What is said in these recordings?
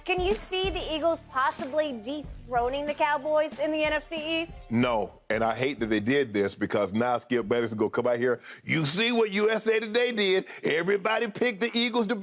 can you see the Eagles possibly dethroning the Cowboys in the NFC East? No, and I hate that they did this because now Skip Bayless is going to come out here. You see what USA Today did. Everybody picked the Eagles to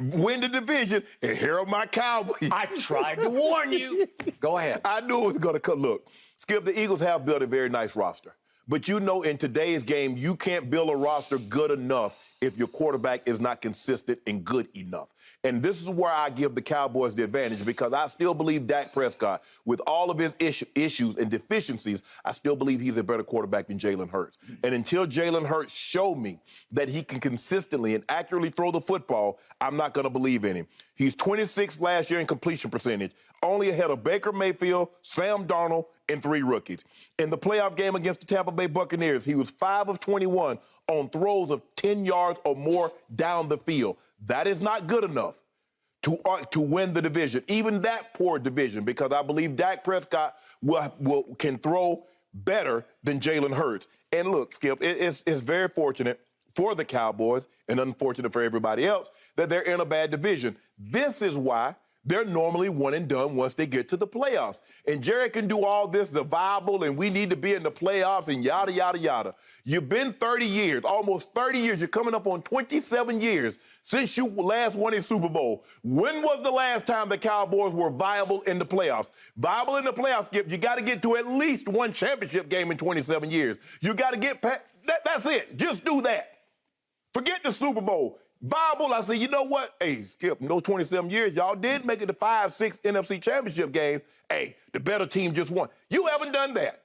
win the division, and here are my Cowboys. I tried to warn you. Go ahead. I knew it was going to come. Look, Skip, the Eagles have built a very nice roster. But you know, in today's game, you can't build a roster good enough if your quarterback is not consistent and good enough. And this is where I give the Cowboys the advantage because I still believe Dak Prescott, with all of his issues and deficiencies, I still believe he's a better quarterback than Jalen Hurts. And until Jalen Hurts show me that he can consistently and accurately throw the football, I'm not going to believe in him. He's 26th last year in completion percentage, only ahead of Baker Mayfield, Sam Darnold, and 3 rookies. In the playoff game against the Tampa Bay Buccaneers, he was 5 of 21 on throws of 10 yards or more down the field. That is not good enough to win the division, even that poor division, because I believe Dak Prescott can throw better than Jalen Hurts. And look, Skip, it's very fortunate for the Cowboys and unfortunate for everybody else that they're in a bad division. This is why they're normally one and done once they get to the playoffs. And Jerry can do all this, the Bible, and we need to be in the playoffs and yada, yada, yada. You've been 30 years, almost 30 years. You're coming up on 27 years since you last won a Super Bowl. When was the last time the Cowboys were viable in the playoffs? Viable in the playoffs, Skip, you got to get to at least one championship game in 27 years. You got to get past, that's it. Just do that. Forget the Super Bowl. Bible, I say, you know what? Hey, Skip, in those 27 years, y'all did make it to 5-6 NFC championship games. Hey, the better team just won. You haven't done that.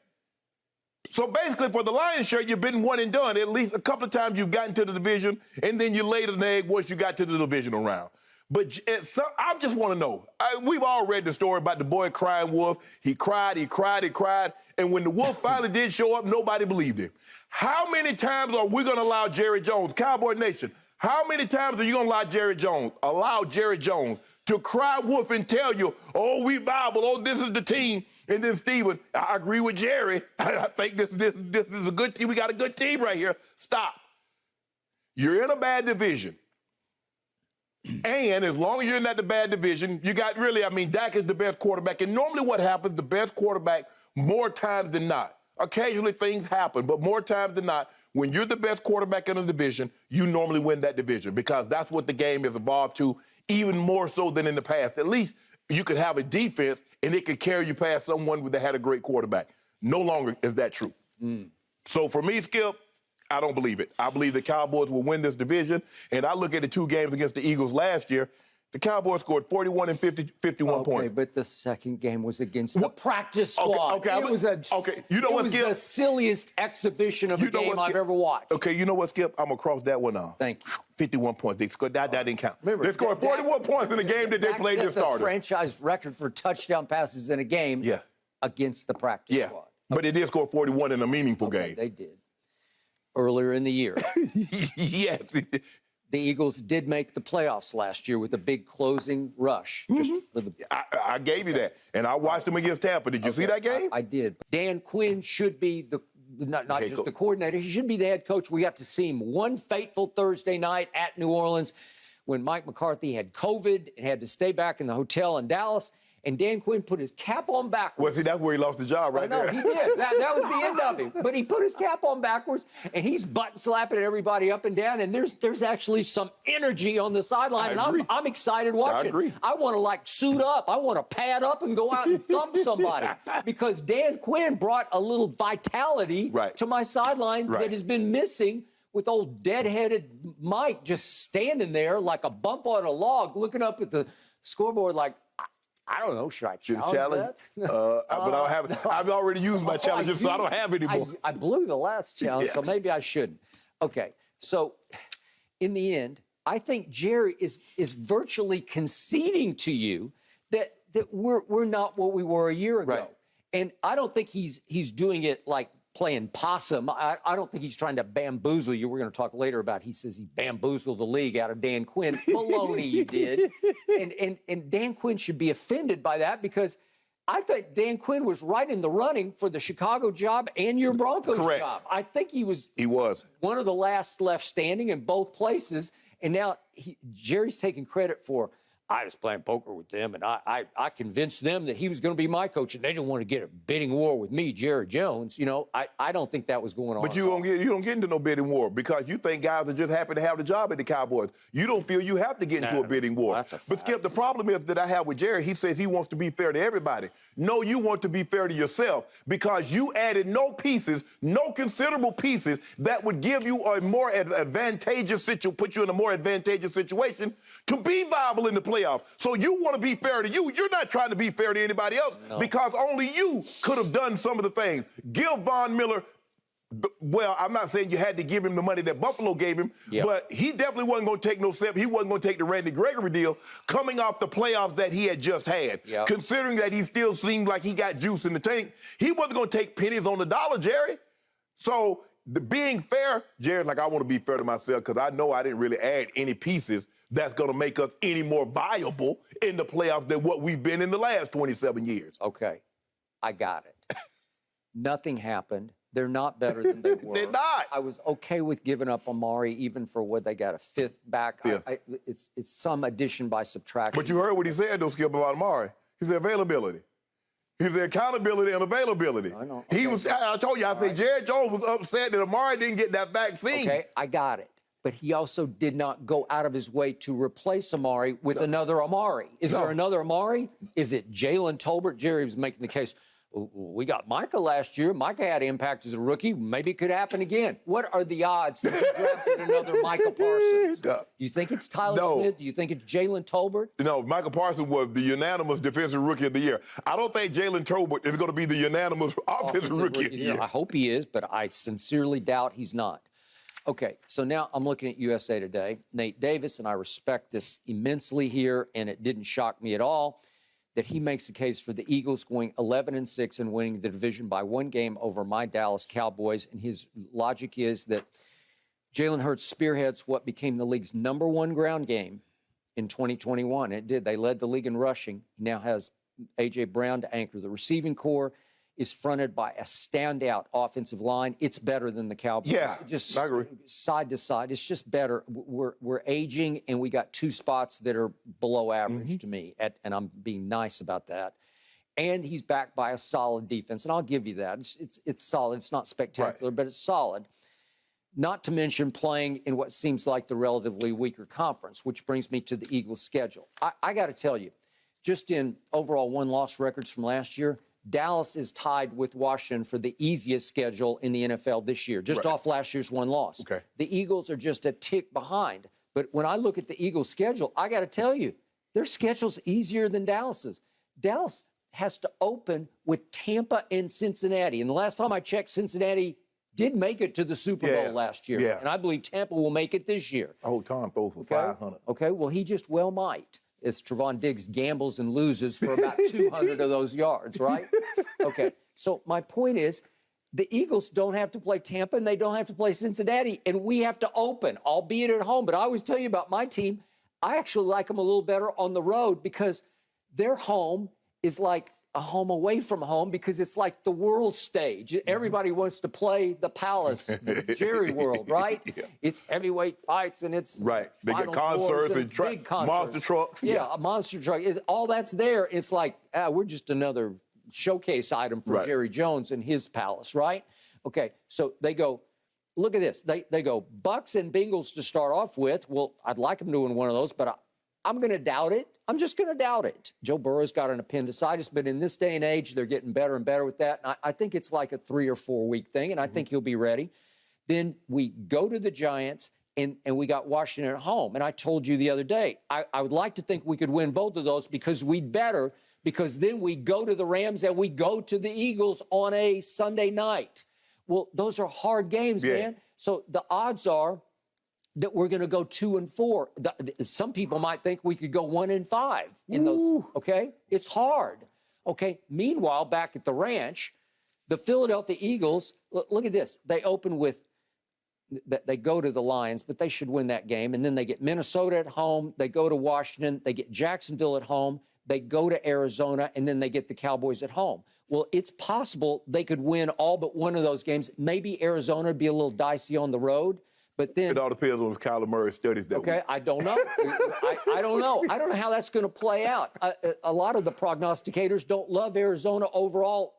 So basically, for the Lions' share, you've been one and done. At least a couple of times you've gotten to the division, and then you laid an egg once you got to the divisional round. But I just want to know. We've all read the story about the boy crying wolf. He cried. And when the wolf finally did show up, nobody believed him. How many times are we going to allow Jerry Jones, Cowboy Nation, how many times are you going to allow Jerry Jones to cry wolf and tell you, oh, we Bible, oh, this is the team. And then, Steven, I agree with Jerry. I think this is a good team. We got a good team right here. Stop. You're in a bad division. And as long as you're in that bad division, you got Dak is the best quarterback. And normally what happens, the best quarterback, more times than not, occasionally things happen, but more times than not, when you're the best quarterback in a division, you normally win that division because that's what the game has evolved to, even more so than in the past. At least you could have a defense and it could carry you past someone that had a great quarterback. No longer is that true. So for me, Skip, I don't believe it. I believe the Cowboys will win this division. And I look at the 2 games against the Eagles last year. The Cowboys scored 41 and 51 points. Okay, but the second game was against the practice squad. It was the silliest exhibition of a game I've ever watched. Okay, you know what, Skip? I'm going to cross that one off. Thank you. 51 points. They scored, that didn't count. Remember, they scored 41 points in the game that they played this starter. The franchise record for touchdown passes in a game against the practice squad. But they did score 41 in a meaningful game. They did. Earlier in the year. Yes. The Eagles did make the playoffs last year with a big closing rush. Just for the. I gave you that, and I watched them against Tampa. Did you see that game? I did. Dan Quinn should be not just the coordinator. He should be the head coach. We got to see him one fateful Thursday night at New Orleans when Mike McCarthy had COVID and had to stay back in the hotel in Dallas. And Dan Quinn put his cap on backwards. Well, see, that's where he lost the job right there. No, he did. That was the end of him. But he put his cap on backwards, and he's butt-slapping everybody up and down, and there's actually some energy on the sideline, and I'm excited watching. I agree. I want to, suit up. I want to pad up and go out and thump somebody because Dan Quinn brought a little vitality to my sideline that has been missing with old dead-headed Mike just standing there like a bump on a log looking up at the scoreboard like, I don't know. Should I challenge that? But I don't have it. I've already used my challenges, so I don't have any more. I blew the last challenge, so maybe I shouldn't. Okay, so in the end, I think Jerry is virtually conceding to you that we're not what we were a year ago. Right. And I don't think he's doing it like playing possum. I don't think he's trying to bamboozle you. We're going to talk later about he says he bamboozled the league out of Dan Quinn. Baloney, you did. And Dan Quinn should be offended by that because I think Dan Quinn was right in the running for the Chicago job and your Broncos job. I think he was one of the last left standing in both places. And now Jerry's taking credit for I was playing poker with them, and I convinced them that he was going to be my coach, and they didn't want to get a bidding war with me, Jerry Jones. You know, I don't think that was going on. But you don't get into no bidding war because you think guys are just happy to have the job at the Cowboys. You don't feel you have to get into a bidding war. That's a fact. But Skip, the problem is that I have with Jerry, he says he wants to be fair to everybody. No, you want to be fair to yourself because you added no pieces, no considerable pieces that would give you a more advantageous situation, put you in a more advantageous situation to be viable in the playoffs. So you want to be fair to you. You're not trying to be fair to anybody else because only you could have done some of the things. Give Von Miller, well, I'm not saying you had to give him the money that Buffalo gave him, but he definitely wasn't going to take no step. He wasn't going to take the Randy Gregory deal coming off the playoffs that he had just had. Considering that he still seemed like he got juice in the tank, he wasn't going to take pennies on the dollar, Jerry. So being fair, Jerry's like, I want to be fair to myself because I know I didn't really add any pieces that's going to make us any more viable in the playoffs than what we've been in the last 27 years. Okay, I got it. Nothing happened. They're not better than they were. They're not. I was okay with giving up Amari even for what they got, a fifth back. It's some addition by subtraction. But you heard what he said, though, Skip, about Amari. He said availability. He said accountability and availability. I know. Okay. I told you, I said Jerry Jones was upset that Amari didn't get that vaccine. Okay, I got it. But he also did not go out of his way to replace Amari with another Amari. Is there another Amari? Is it Jalen Tolbert? Jerry was making the case. We got Micah last year. Micah had impact as a rookie. Maybe it could happen again. What are the odds that you drafted another Micah Parsons? You think it's Tyler Smith? Do you think it's Jalen Tolbert? No, Micah Parsons was the unanimous defensive rookie of the year. I don't think Jalen Tolbert is going to be the unanimous offensive rookie of the year. I hope he is, but I sincerely doubt he's not. Okay, so now I'm looking at USA Today. Nate Davis, and I respect this immensely here, and it didn't shock me at all that he makes the case for the Eagles going 11-6 and winning the division by one game over my Dallas Cowboys. And his logic is that Jalen Hurts spearheads what became the league's #1 ground game in 2021. It did. They led the league in rushing. He now has A.J. Brown to anchor. The receiving core is fronted by a standout offensive line. It's better than the Cowboys. Yeah, just I agree. Side to side, it's just better. We're aging, and we got two spots that are below average to me, and I'm being nice about that. And he's backed by a solid defense, and I'll give you that. It's solid. It's not spectacular, but it's solid. Not to mention playing in what seems like the relatively weaker conference, which brings me to the Eagles' schedule. I got to tell you, just in overall win-loss records from last year, Dallas is tied with Washington for the easiest schedule in the NFL this year, just off last year's one loss. Okay. The Eagles are just a tick behind. But when I look at the Eagles' schedule, I got to tell you, their schedule's easier than Dallas's. Dallas has to open with Tampa and Cincinnati. And the last time I checked, Cincinnati did make it to the Super Bowl last year. Yeah. And I believe Tampa will make it this year. Oh, Tom throws for 500. Okay, well, he just well might. As Trevon Diggs gambles and loses for about 200 of those yards, right? Okay, so my point is the Eagles don't have to play Tampa and they don't have to play Cincinnati, and we have to open, albeit at home. But I always tell you about my team, I actually like them a little better on the road because their home is like a home away from home because it's like the world stage. Everybody wants to play the Palace, the Jerry World, right? It's heavyweight fights and it's They get concerts and big concerts. monster trucks. Yeah, a monster truck. All that's there. It's like, we're just another showcase item for Jerry Jones and his palace, right? Okay, so they go, look at this. They go Bucks and Bengals to start off with. Well, I'd like them to win one of those, but I'm going to doubt it. I'm just going to doubt it. Joe Burrow's got an appendicitis, but in this day and age, they're getting better and better with that. And I think it's like a 3 or 4 week thing, and I think he'll be ready. Then we go to the Giants, and we got Washington at home. And I told you the other day, I would like to think we could win both of those because we'd better, because then we go to the Rams and we go to the Eagles on a Sunday night. Well, those are hard games, man. So the odds are that we're going to go 2-4. Some people might think we could go 1-5 in those. Okay, it's hard. Okay. Meanwhile, back at the ranch, the Philadelphia Eagles. Look at this. They open with. They go to the Lions, but they should win that game. And then they get Minnesota at home. They go to Washington. They get Jacksonville at home. They go to Arizona, and then they get the Cowboys at home. Well, it's possible they could win all but one of those games. Maybe Arizona would be a little dicey on the road. But then It all depends on if Kyler Murray studies that okay, week. I don't know. I don't know. I don't know how that's going to play out. A lot of the prognosticators don't love Arizona overall,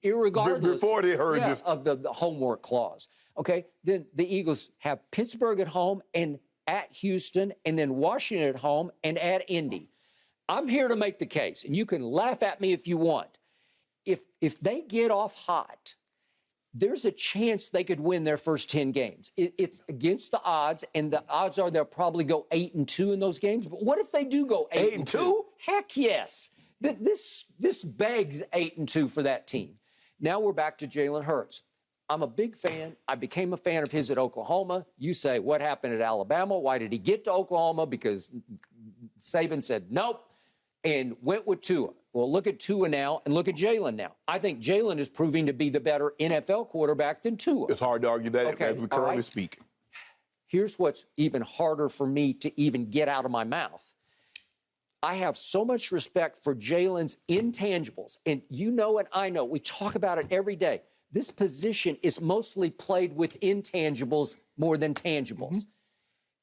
irregardless Before they heard this. of the homework clause. Okay, then the Eagles have Pittsburgh at home and at Houston, and then Washington at home and at Indy. I'm here to make the case, and you can laugh at me if you want. If they get off hot, there's a chance they could win their first 10 games. It's against the odds, and the odds are they'll probably go 8-2 in those games. But what if they do go 8-2? Heck yes. This begs 8-2 for that team. Now we're back to Jalen Hurts. I'm a big fan. I became a fan of his at Oklahoma. You say, what happened at Alabama? Why did he get to Oklahoma? Because Saban said nope and went with Tua. Well, look at Tua now and look at Jalen now. I think Jalen is proving to be the better NFL quarterback than Tua. It's hard to argue that as we currently speak. Here's what's even harder for me to even get out of my mouth. I have so much respect for Jalen's intangibles. And you know and I know, we talk about it every day. This position is mostly played with intangibles more than tangibles. Mm-hmm.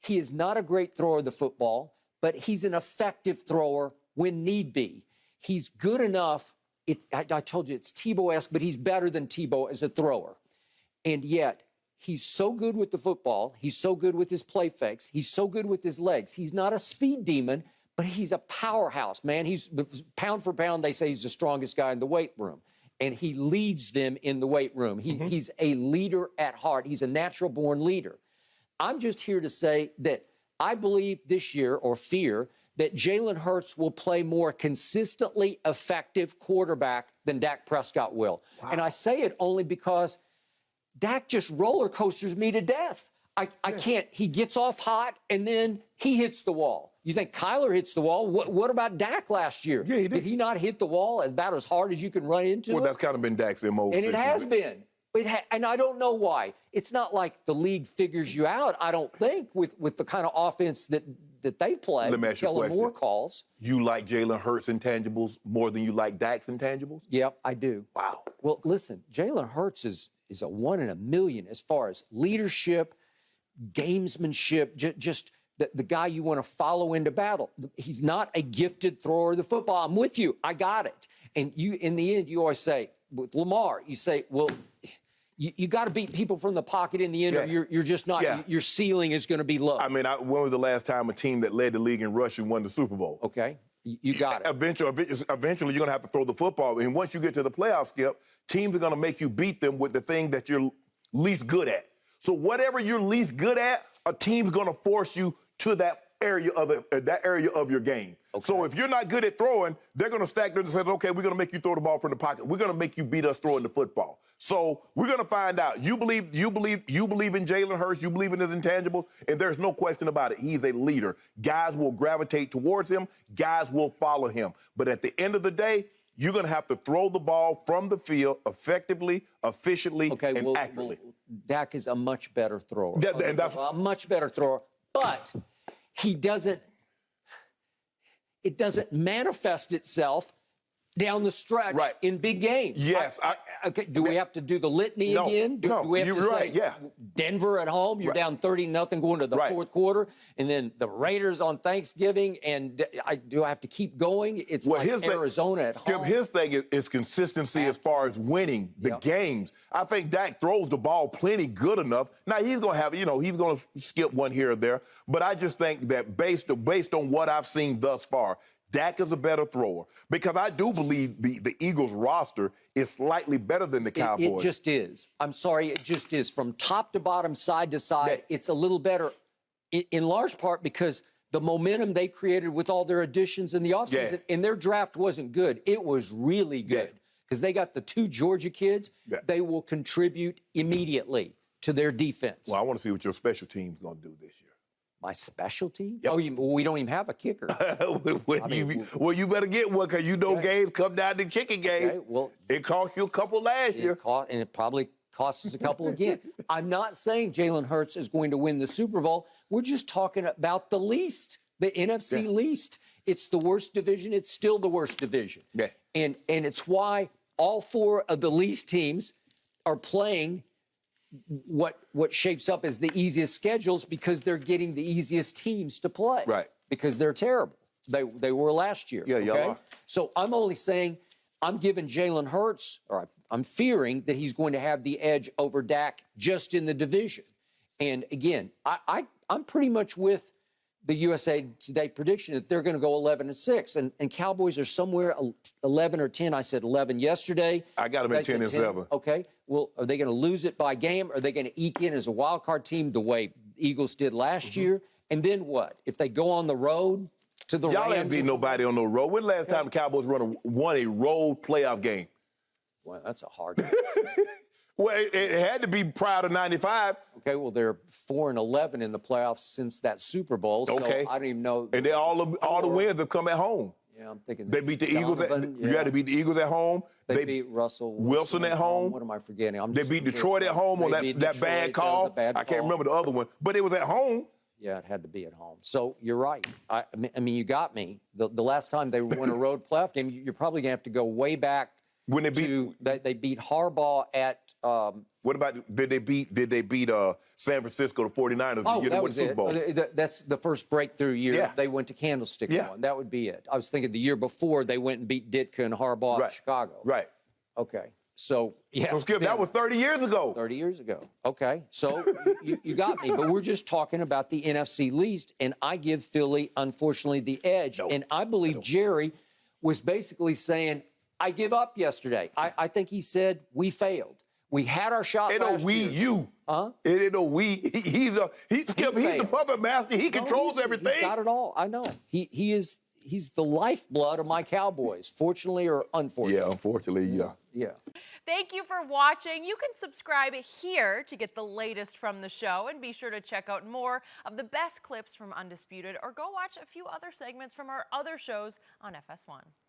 He is not a great thrower of the football, but he's an effective thrower when need be. He's good enough. I told you it's Tebow-esque, but he's better than Tebow as a thrower. And yet, he's so good with the football. He's so good with his play fakes. He's so good with his legs. He's not a speed demon, but he's a powerhouse, man. He's pound for pound, they say he's the strongest guy in the weight room. And he leads them in the weight room. He's a leader at heart. He's a natural-born leader. I'm just here to say that I believe this year, or fear, that Jalen Hurts will play more consistently effective quarterback than Dak Prescott will. Wow. And I say it only because Dak just roller coasters me to death. I can't. He gets off hot, and then he hits the wall. You think Kyler hits the wall? What about Dak last year? Yeah, he did. Did he not hit the wall about as hard as you can run into Well, it? that's kind of been Dak's MO. And it has been. And I don't know why. It's not like the league figures you out, I don't think, with the kind of offense that they play. Let me ask you a question. More calls. You like Jalen Hurts' intangibles more than you like Dak's intangibles? Yep, I do. Wow. Well, listen, Jalen Hurts is a 1 in a million as far as leadership, gamesmanship, just the guy you want to follow into battle. He's not a gifted thrower of the football. I'm with you. I got it. And you, in the end, you always say, with Lamar, you say, well, you got to beat people from the pocket in the end, or you're just not, your ceiling is going to be low. I mean, when was the last time a team that led the league in rushing won the Super Bowl? Okay, you got it. Eventually, you're going to have to throw the football. And once you get to the playoffs, Skip, teams are going to make you beat them with the thing that you're least good at. So whatever you're least good at, a team's going to force you to that area of your game. Okay. So if you're not good at throwing, they're going to stack there and say, okay, we're going to make you throw the ball from the pocket. We're going to make you beat us throwing the football. So we're going to find out. You believe in Jalen Hurts. You believe in his intangibles, and there's no question about it. He's a leader. Guys will gravitate towards him. Guys will follow him. But at the end of the day, you're going to have to throw the ball from the field effectively, efficiently, and accurately. Well, Dak is a much better thrower. And that's a much better thrower, but it doesn't manifest itself down the stretch in big games. Yes. Okay. Do we have to do the litany again? Do we have to say Denver at home, you're down 30-0 going to the fourth quarter, and then the Raiders on Thanksgiving, and do I have to keep going? It's like Arizona at home. His thing is consistency as far as winning the games. I think Dak throws the ball plenty good enough. Now, he's going to have, he's going to skip one here or there, but I just think that based on what I've seen thus far, Dak is a better thrower, because I do believe the Eagles roster is slightly better than the Cowboys. It just is. I'm sorry, it just is. From top to bottom, side to side, it's a little better, in large part because the momentum they created with all their additions in the offseason, and their draft wasn't good. It was really good because they got the 2 Georgia kids. They will contribute immediately to their defense. Well, I want to see what your special team's going to do this year. My specialty? Yep. Oh, we don't even have a kicker. You better get one, because games come down to kicking game. Okay, well, it cost you a couple last year. And it probably costs us a couple again. I'm not saying Jalen Hurts is going to win the Super Bowl. We're just talking about the least, the NFC least. It's the worst division. It's still the worst division. Yeah. And it's why all 4 of the least teams are playing what shapes up as the easiest schedules because they're getting the easiest teams to play. Right. Because they're terrible. They were last year. Yeah, y'all are. So I'm only saying I'm giving Jalen Hurts, or I'm fearing that he's going to have the edge over Dak just in the division. And again, I'm pretty much with the USA Today prediction that they're going to go 11-6, and Cowboys are somewhere 11 or 10. I said 11 yesterday. I got them at 10 and 7. Okay. Well, are they going to lose it by game? Are they going to eke in as a wild card team the way Eagles did last year? And then what? If they go on the road to the Y'all Rams, ain't beat nobody on the road. When the last time the Cowboys won a road playoff game? Well, that's a hard one. Well, it had to be prior to 95. Okay, well, they're 4-11 in the playoffs since that Super Bowl. So Okay. I don't even know. And all the wins have come at home. Yeah, I'm thinking. They beat the Eagles. You Yeah. had to beat the Eagles at home. They beat Russell Wilson at home. What am I forgetting? They beat Detroit at home on that bad call. I can't remember the other one, but it was at home. Yeah, it had to be at home. So you're right. I mean, you got me. The last time they won a road playoff game, you're probably going to have to go way back When they beat, they beat Harbaugh at. what about did they beat San Francisco, the 49ers, the year they that won was the Super Bowl? That's the first breakthrough year. Yeah. They went to Candlestick Yeah. one. That would be it. I was thinking the year before they went and beat Ditka and Harbaugh Right. in Chicago. Right. Okay. So yeah. So Skip, that was 30 years ago. 30 years ago. Okay. So you got me. But we're just talking about the NFC East, and I give Philly, unfortunately, the edge. No. And I believe Jerry was basically saying, I give up yesterday. I think he said, we failed. We had our shot It last ain't we, year. you. Huh? It ain't no we. He's Skip. He's the failed. puppet master. He controls He's everything. got it all. I know. He's the lifeblood of my Cowboys, fortunately or unfortunately. Yeah, unfortunately, yeah. Yeah. Thank you for watching. You can subscribe here to get the latest from the show, and be sure to check out more of the best clips from Undisputed, or go watch a few other segments from our other shows on FS1.